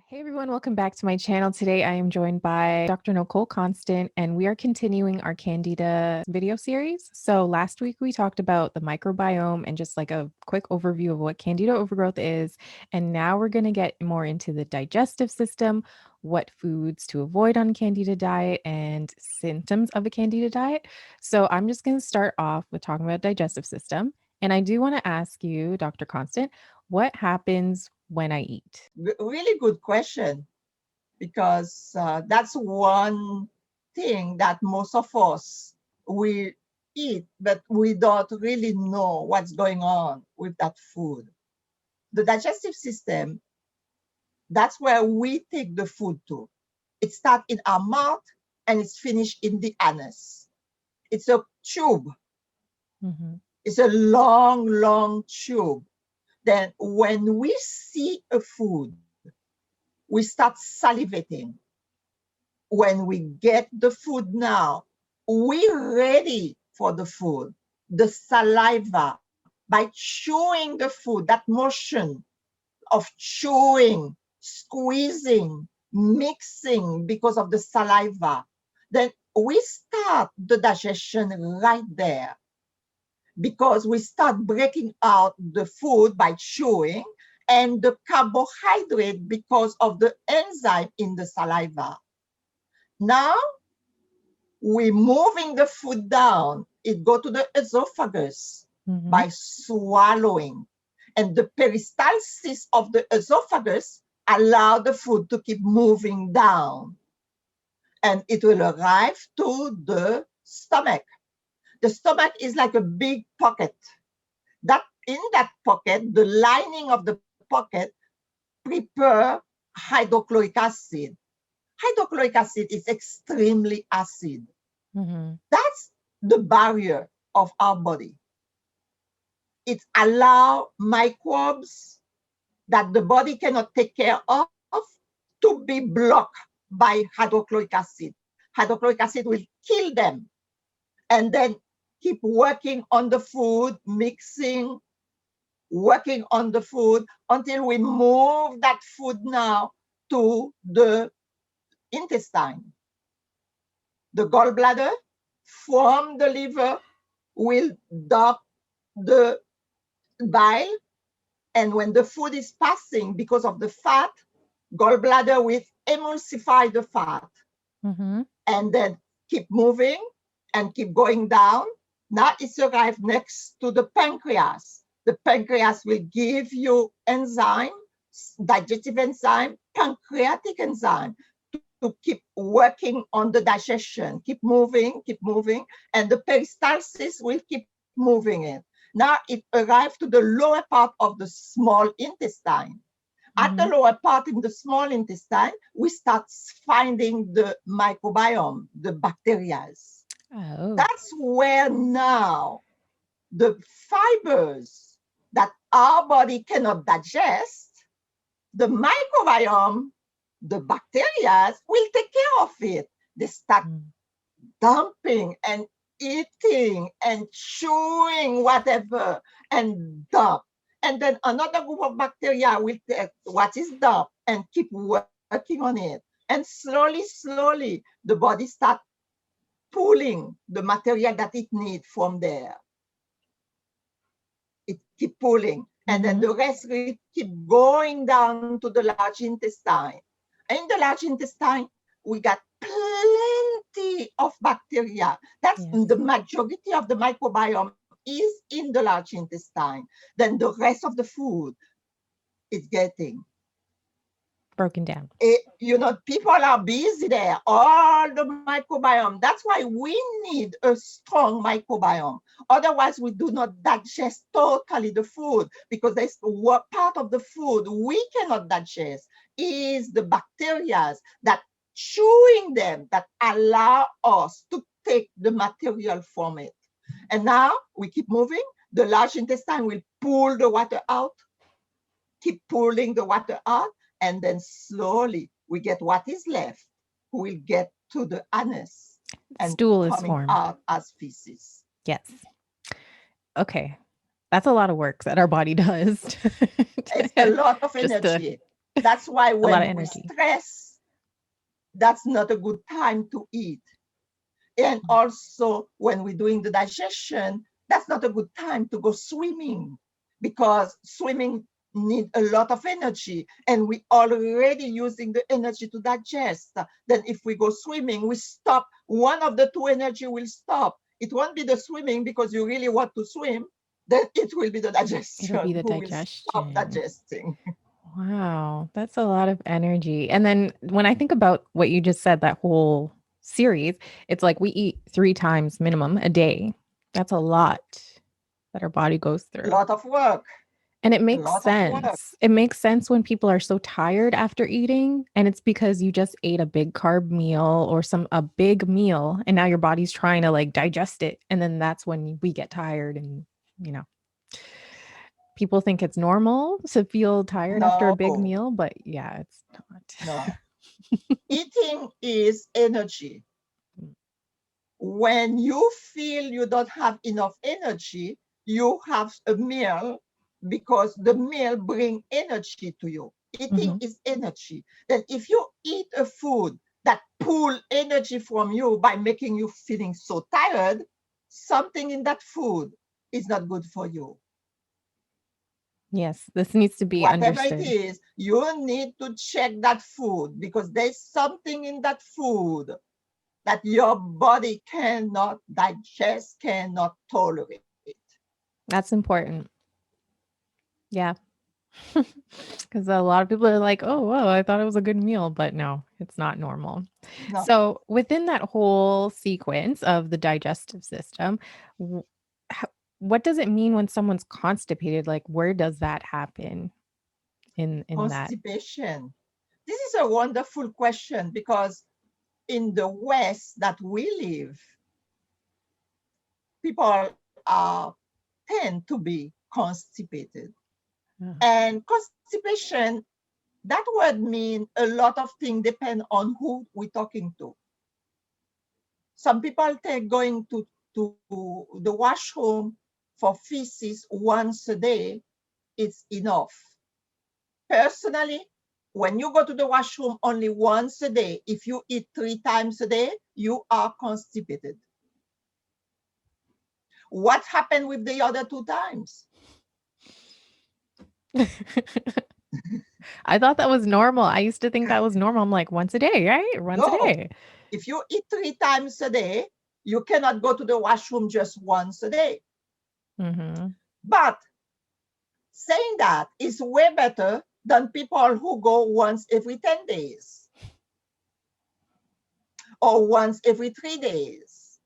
Hey everyone, welcome back to my channel. Today I am joined by Dr. Nicole Constant, and we are continuing our Candida video series. So last week we talked about the microbiome and just like a quick overview of what Candida overgrowth is. And now we're going to get more into the digestive system, what foods to avoid on Candida diet, and symptoms of a Candida diet. So I'm just going to start off with talking about digestive system. And I do want to ask you, Dr. Constant, what happens when I eat? Really good question, because that's one thing that most of us we eat, but we don't really know what's going on with that food. The digestive system, that's where we take the food to. It starts in our mouth and it's finished in the anus. It's a tube. Mhm. It's a long, long tube. Then when we see a food, we start salivating. When we get the food now, we're ready for the food. The saliva, by chewing the food, that motion of chewing, squeezing, mixing because of the saliva, then we start the digestion right there, because we start breaking out the food by chewing and the carbohydrate because of the enzyme in the saliva. Now we're moving the food down. It go to the esophagus Mhm. by swallowing. And the peristalsis of the esophagus allow the food to keep moving down. And it will arrive to the stomach. The stomach is like a big pocket. That in that pocket, the lining of the pocket prepare hydrochloric acid. Hydrochloric acid is extremely acid. Mhm. That's the barrier of our body. It allows microbes that the body cannot take care of to be blocked by hydrochloric acid. Hydrochloric acid will kill them, and then keep working on the food, mixing, working on the food until we move that food now to the intestine. The gallbladder from the liver will dump the bile, and when the food is passing because of the fat, gallbladder will emulsify the fat Mhm. and then keep moving and keep going down. Now it's arrived next to the pancreas. The pancreas will give you enzyme, digestive enzyme, pancreatic enzyme to keep working on the digestion, keep moving, and the peristalsis will keep moving it. Now it arrives to the lower part of the small intestine. At the Mhm. lower part in the small intestine, we start finding the microbiome, the bacteria. Oh. That's where now the fibers that our body cannot digest, the microbiome, the bacteria will take care of it. They start Mm. dumping and eating and chewing whatever and dump. And then another group of bacteria will take what is dumped and keep working on it. And slowly, the body starts pulling the material that it needs from there. It keep pulling. And then Mhm. the rest will keep going down to the large intestine. In the large intestine, we got plenty of bacteria. That's Yes. the majority of the microbiome is in the large intestine. Then the rest of the food is getting. Broken down. People are busy there, all the microbiome. That's why we need a strong microbiome. Otherwise, we do not digest totally the food, because there's what part of the food we cannot digest is the bacteria that chewing them, that allow us to take the material from it. And now we keep moving. The large intestine will pull the water out, keep pulling the water out, and then slowly we get what is left. We'll get to the anus and Stool is coming formed. out as feces. Yes. Okay. That's a lot of work that our body does It's a lot of just to energy. That's why A lot of when we energy. stress, that's not a good time to eat. And also, when we're doing the digestion, that's not a good time to go swimming, because swimming need a lot of energy, and we already using the energy to digest. Then if we go swimming, we stop. One of the two energy will stop. It won't be the swimming because you really want to swim. Then it will be the It'll be digestion the who will stop digestion. digesting. Wow, that's a lot of energy. And then when I think about what you just said, that whole series, it's like we eat 3 times minimum a day. That's a lot that our body goes A through. lot of work. And it A makes lot of work. sense. It makes sense when people are so tired after eating, and it's because you just ate a big carb meal or a big meal, and now your body's trying to like digest it. And then that's when we get tired and, you know, people think it's normal to feel tired after a big No, meal, but yeah, it's no. not. Eating is energy. When you feel you don't have enough energy, you have a meal, because the meal bring energy to you. Eating Mhm. is energy. Then if you eat a food that pull energy from you by making you feeling so tired, something in that food is not good for you. Yes, this needs to be Whatever it understood. is, you need to check that food, because there's something in that food that your body cannot digest, cannot tolerate. That's important. Yeah. Because a lot of people are like, oh, well, I thought it was a good meal, but no, it's not normal. No, So, within that whole sequence of the digestive system, w- ho- what does it mean when someone's constipated? Like, where does that happen in that? constipation. This is a wonderful question, because in the West that we live, people tend to be constipated. Uh, And constipation, that word means a lot of things depend on who we're talking to. Some people think going to the washroom for feces once a day is enough. Personally, when you go to the washroom only once a day, if you eat 3 times a day, you are constipated. What happened with the other 2 times? I thought that was normal. I used to think that was normal. I'm like, once a day, right? Once a No. day. If you eat 3 times a day, you cannot go to the washroom just once a day. Hmm. But saying that is way better than people who go once every 10 days or once every 3 days.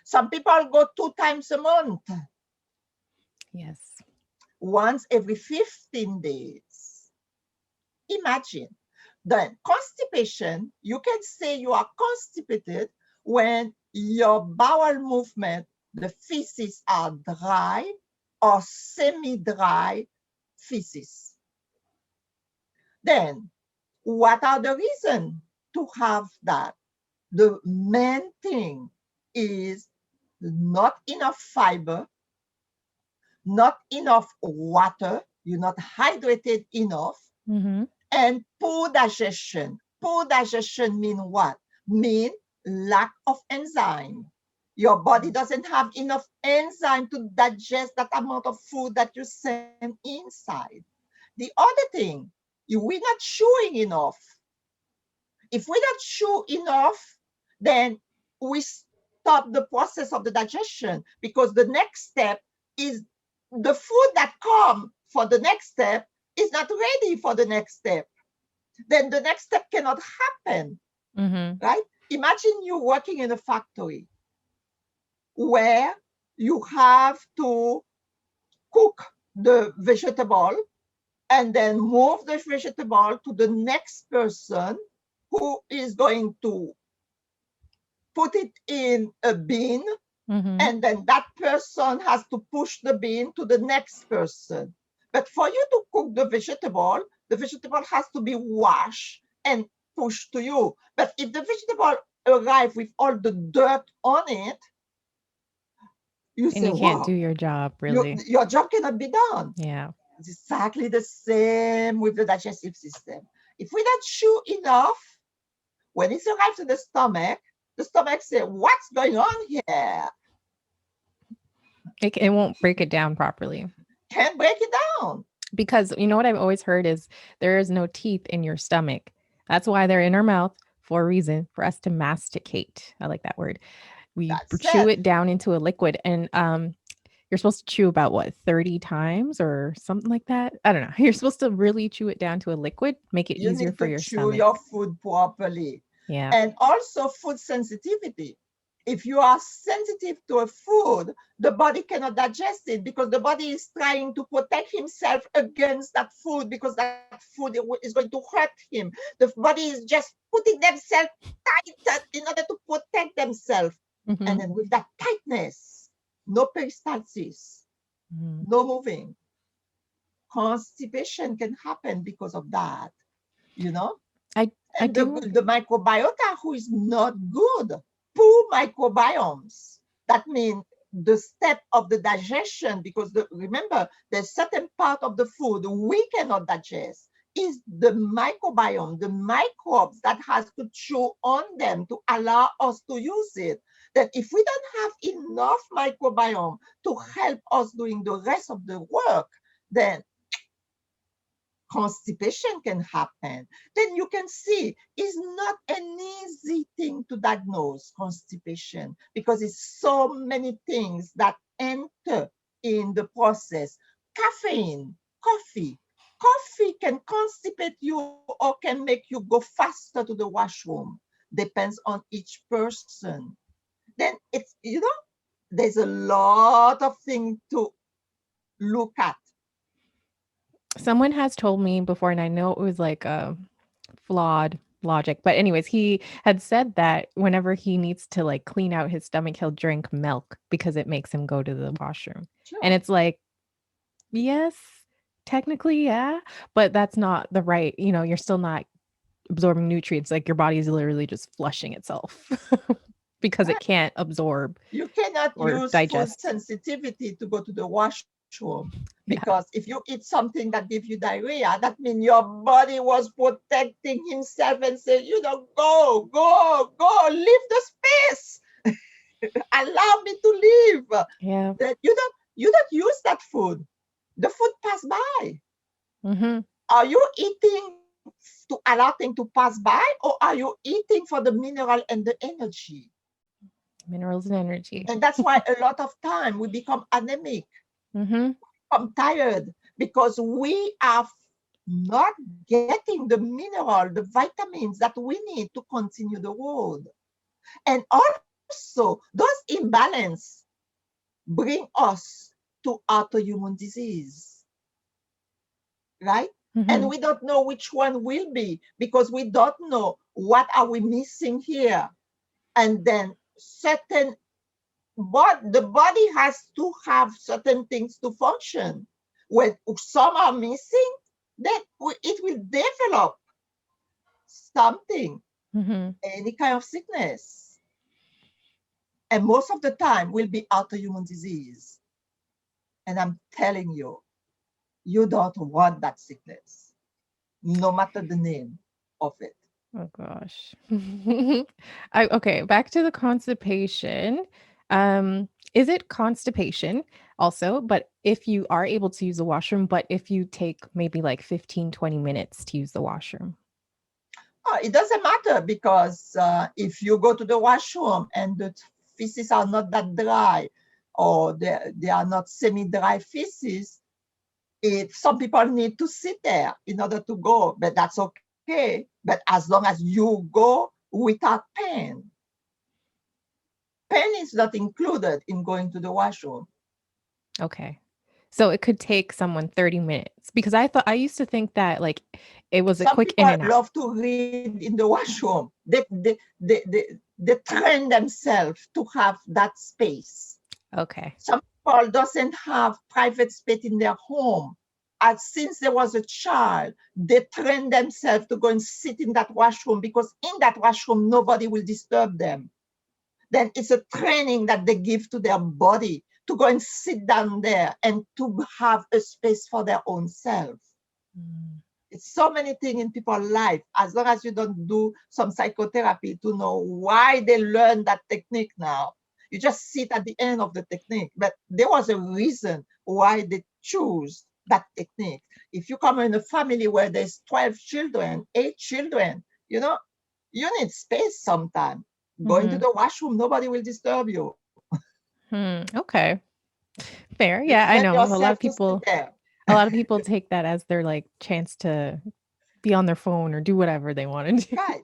Some people go 2 times a month, Yes. once every 15 days. Imagine. Then constipation, you can say you are constipated when your bowel movement, the feces are dry or semi-dry feces. Then what are the reasons to have that? The main thing is not enough fiber, not enough water, you're not hydrated enough, Hmm. and poor digestion. Poor digestion mean what? Mean lack of enzyme. Your body doesn't have enough enzyme to digest that amount of food that you send inside. The other thing, we're not chewing enough. If we don't chew enough, then we stop the process of the digestion, because the next step is the food that come for the next step is not ready for the next step. Then the next step cannot happen, Hmm. right? Imagine you working in a factory where you have to cook the vegetable and then move the vegetable to the next person who is going to put it in a bin, Hmm. and then that person has to push the bin to the next person. But for you to cook the vegetable has to be washed and pushed to you. But if the vegetable arrive with all the dirt on it, you And say, you can't do wow, your job, really. your job cannot be done. Yeah. It's exactly the same with the digestive system. If we don't chew enough, when it arrives to the stomach says, what's going on here? It won't break it down properly. Can't break it down. Because you know what I've always heard is there is no teeth in your stomach. That's why they're in our mouth for a reason, for us to masticate. I like that word. We That's chew it. it down into a liquid, and you're supposed to chew about what, 30 times or something like that. I don't know. You're supposed to really chew it down to a liquid, make it You easier need for to your chew stomach. your food properly. Yeah. And also food sensitivity. If you are sensitive to a food, the body cannot digest it because the body is trying to protect himself against that food because that food is going to hurt him. The body is just putting themselves tight in order to protect themselves. Mm-hmm. And then with that tightness, no peristalsis, Mm-hmm. no moving. Constipation can happen because of that, you know? I And do. the microbiota who is not good, poor microbiomes. That means the step of the digestion, because remember, there's certain part of the food we cannot digest, is the microbiome, the microbes that has to chew on them to allow us to use it. That if we don't have enough microbiome to help us doing the rest of the work, then constipation can happen. Then you can see it's not an easy thing to diagnose constipation because it's so many things that enter in the process. Caffeine, coffee. Coffee can constipate you or can make you go faster to the washroom. Depends on each person. Then it's, there's a lot of things to look at. Someone has told me before, and I know it was like a flawed logic, but anyways, he had said that whenever he needs to like clean out his stomach, he'll drink milk because it makes him go to the washroom. And Sure. it's like, yes, technically, yeah, but that's not the right, you're still not absorbing nutrients. Like your body is literally just flushing itself because it can't absorb You cannot or use food digest. sensitivity to go to the washroom because Yeah. if you eat something that gives you diarrhea, that means your body was protecting himself and say, go, go, go, leave the space. Allow me to live. Yeah. That you don't use that food. The food pass by. Mm-hmm. Are you eating to allow things to pass by, or are you eating for the mineral and the energy? Minerals and energy. And that's why a lot of time we become anemic, Mm-hmm. become tired, because we are not getting the mineral, the vitamins that we need to continue the road. And also, those imbalance bring us to autoimmune disease, right? And Mm-hmm. we don't know which one will be because we don't know what are we missing here. And then certain but the body has to have certain things to function. When some are missing, then it will develop something, Mm-hmm. any kind of sickness. And most of the time will be autoimmune disease. And I'm telling you, you don't want that sickness, no matter the name of it. Oh gosh. Okay, back to the constipation. Is it constipation also, but if you are able to use the washroom, but if you take maybe like 15, 20 minutes to use the washroom? It doesn't matter because if you go to the washroom and the feces are not that dry or they are not semi-dry feces, some people need to sit there in order to go, but that's okay. But as long as you go without pain, pain is not included in going to the washroom. Okay. So it could take someone 30 minutes because I used to think that like it was a Some quick in people and out. love to read in the washroom. They train themselves to have that space. Okay. Some people doesn't have private space in their home. And since there was a child, they train themselves to go and sit in that washroom because in that washroom, nobody will disturb them. Then it's a training that they give to their body to go and sit down there and to have a space for their own self. It's so many things in people's life. As long as you don't do some psychotherapy to know why they learn that technique now, you just sit at the end of the technique. But there was a reason why they choose that technique. If you come in a family where there's 12 children, 8 children, you need space sometime. Going to the washroom, nobody will disturb you. Okay. Fair. You Yeah, I let know. yourself to sit there. A lot of people take that as their like chance to be on their phone or do whatever they want to do. Right.